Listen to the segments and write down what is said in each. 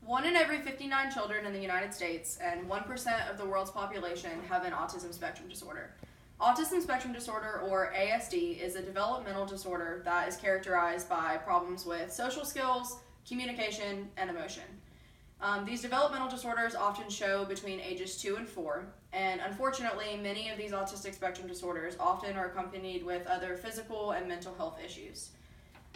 1 in every 59 children in the United States and 1% of the world's population have an autism spectrum disorder. Autism spectrum disorder, or ASD, is a developmental disorder that is characterized by problems with social skills, communication, and emotion. These developmental disorders often show between ages 2 and 4, and unfortunately, many of these autistic spectrum disorders often are accompanied with other physical and mental health issues.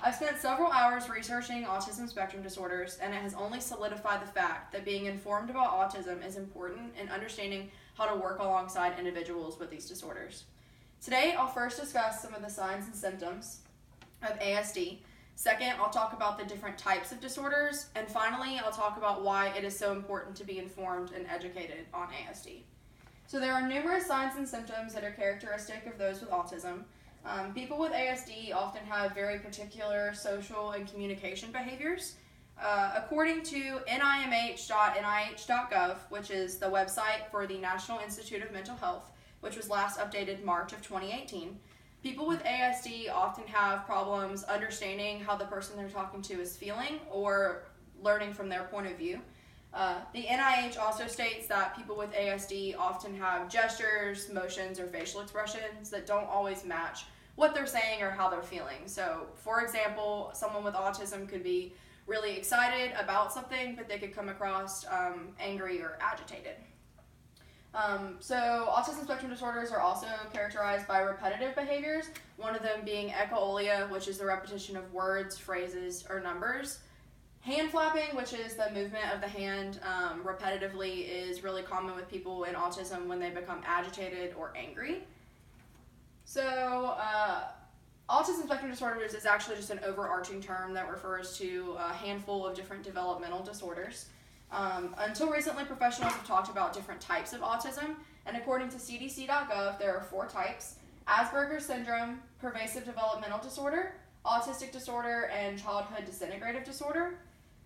I've spent several hours researching autism spectrum disorders, and it has only solidified the fact that being informed about autism is important in understanding how to work alongside individuals with these disorders. Today, I'll first discuss some of the signs and symptoms of ASD. Second, I'll talk about the different types of disorders, and finally, I'll talk about why it is so important to be informed and educated on ASD. So there are numerous signs and symptoms that are characteristic of those with autism. People with ASD often have very particular social and communication behaviors. According to NIMH.nih.gov, which is the website for the National Institute of Mental Health, which was last updated March of 2018, people with ASD often have problems understanding how the person they're talking to is feeling or learning from their point of view. The NIH also states that people with ASD often have gestures, motions, or facial expressions that don't always match what they're saying or how they're feeling. So, for example, someone with autism could be really excited about something, but they could come across angry or agitated. So autism spectrum disorders are also characterized by repetitive behaviors, one of them being echolalia, which is the repetition of words, phrases, or numbers. Hand flapping, which is the movement of the hand repetitively, is really common with people in autism when they become agitated or angry. So autism spectrum disorders is actually just an overarching term that refers to a handful of different developmental disorders. Until recently, professionals have talked about different types of autism, and according to CDC.gov, there are 4 types: Asperger's syndrome, pervasive developmental disorder, autistic disorder, and childhood disintegrative disorder.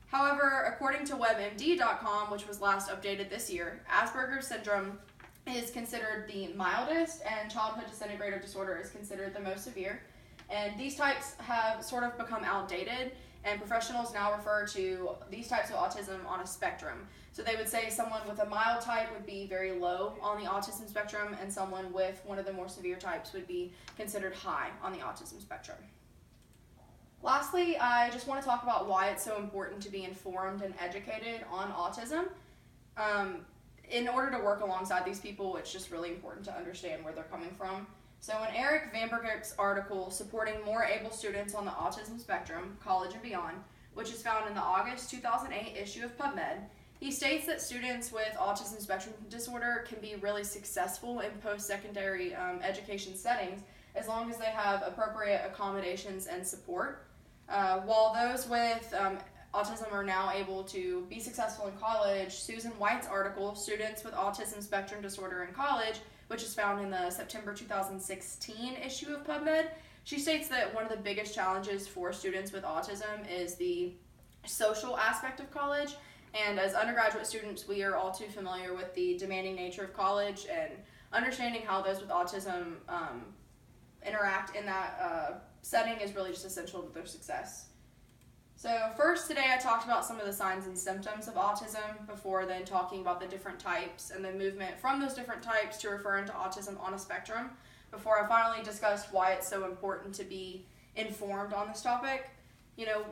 However, according to WebMD.com, which was last updated this year, Asperger's syndrome is considered the mildest, and childhood disintegrative disorder is considered the most severe. And these types have sort of become outdated, and professionals now refer to these types of autism on a spectrum. So they would say someone with a mild type would be very low on the autism spectrum, and someone with one of the more severe types would be considered high on the autism spectrum. Lastly, I just want to talk about why it's so important to be informed and educated on autism. In order to work alongside these people, it's just really important to understand where they're coming from. So in Eric Vanbergrick's article, Supporting More Able Students on the Autism Spectrum, College and Beyond, which is found in the August 2008 issue of PubMed, he states that students with autism spectrum disorder can be really successful in post-secondary education settings as long as they have appropriate accommodations and support. While those with autism are now able to be successful in college, Susan White's article, Students with Autism Spectrum Disorder in College, which is found in the September 2016 issue of PubMed, she states that one of the biggest challenges for students with autism is the social aspect of college. And as undergraduate students, we are all too familiar with the demanding nature of college, and understanding how those with autism interact in that setting is really just essential to their success. So first today I talked about some of the signs and symptoms of autism before then talking about the different types and the movement from those different types to referring to autism on a spectrum before I finally discussed why it's so important to be informed on this topic.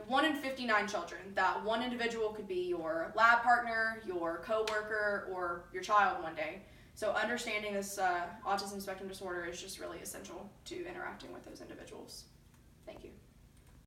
1 in 59 children, that one individual could be your lab partner, your coworker, or your child one day. So understanding this autism spectrum disorder is just really essential to interacting with those individuals. Thank you.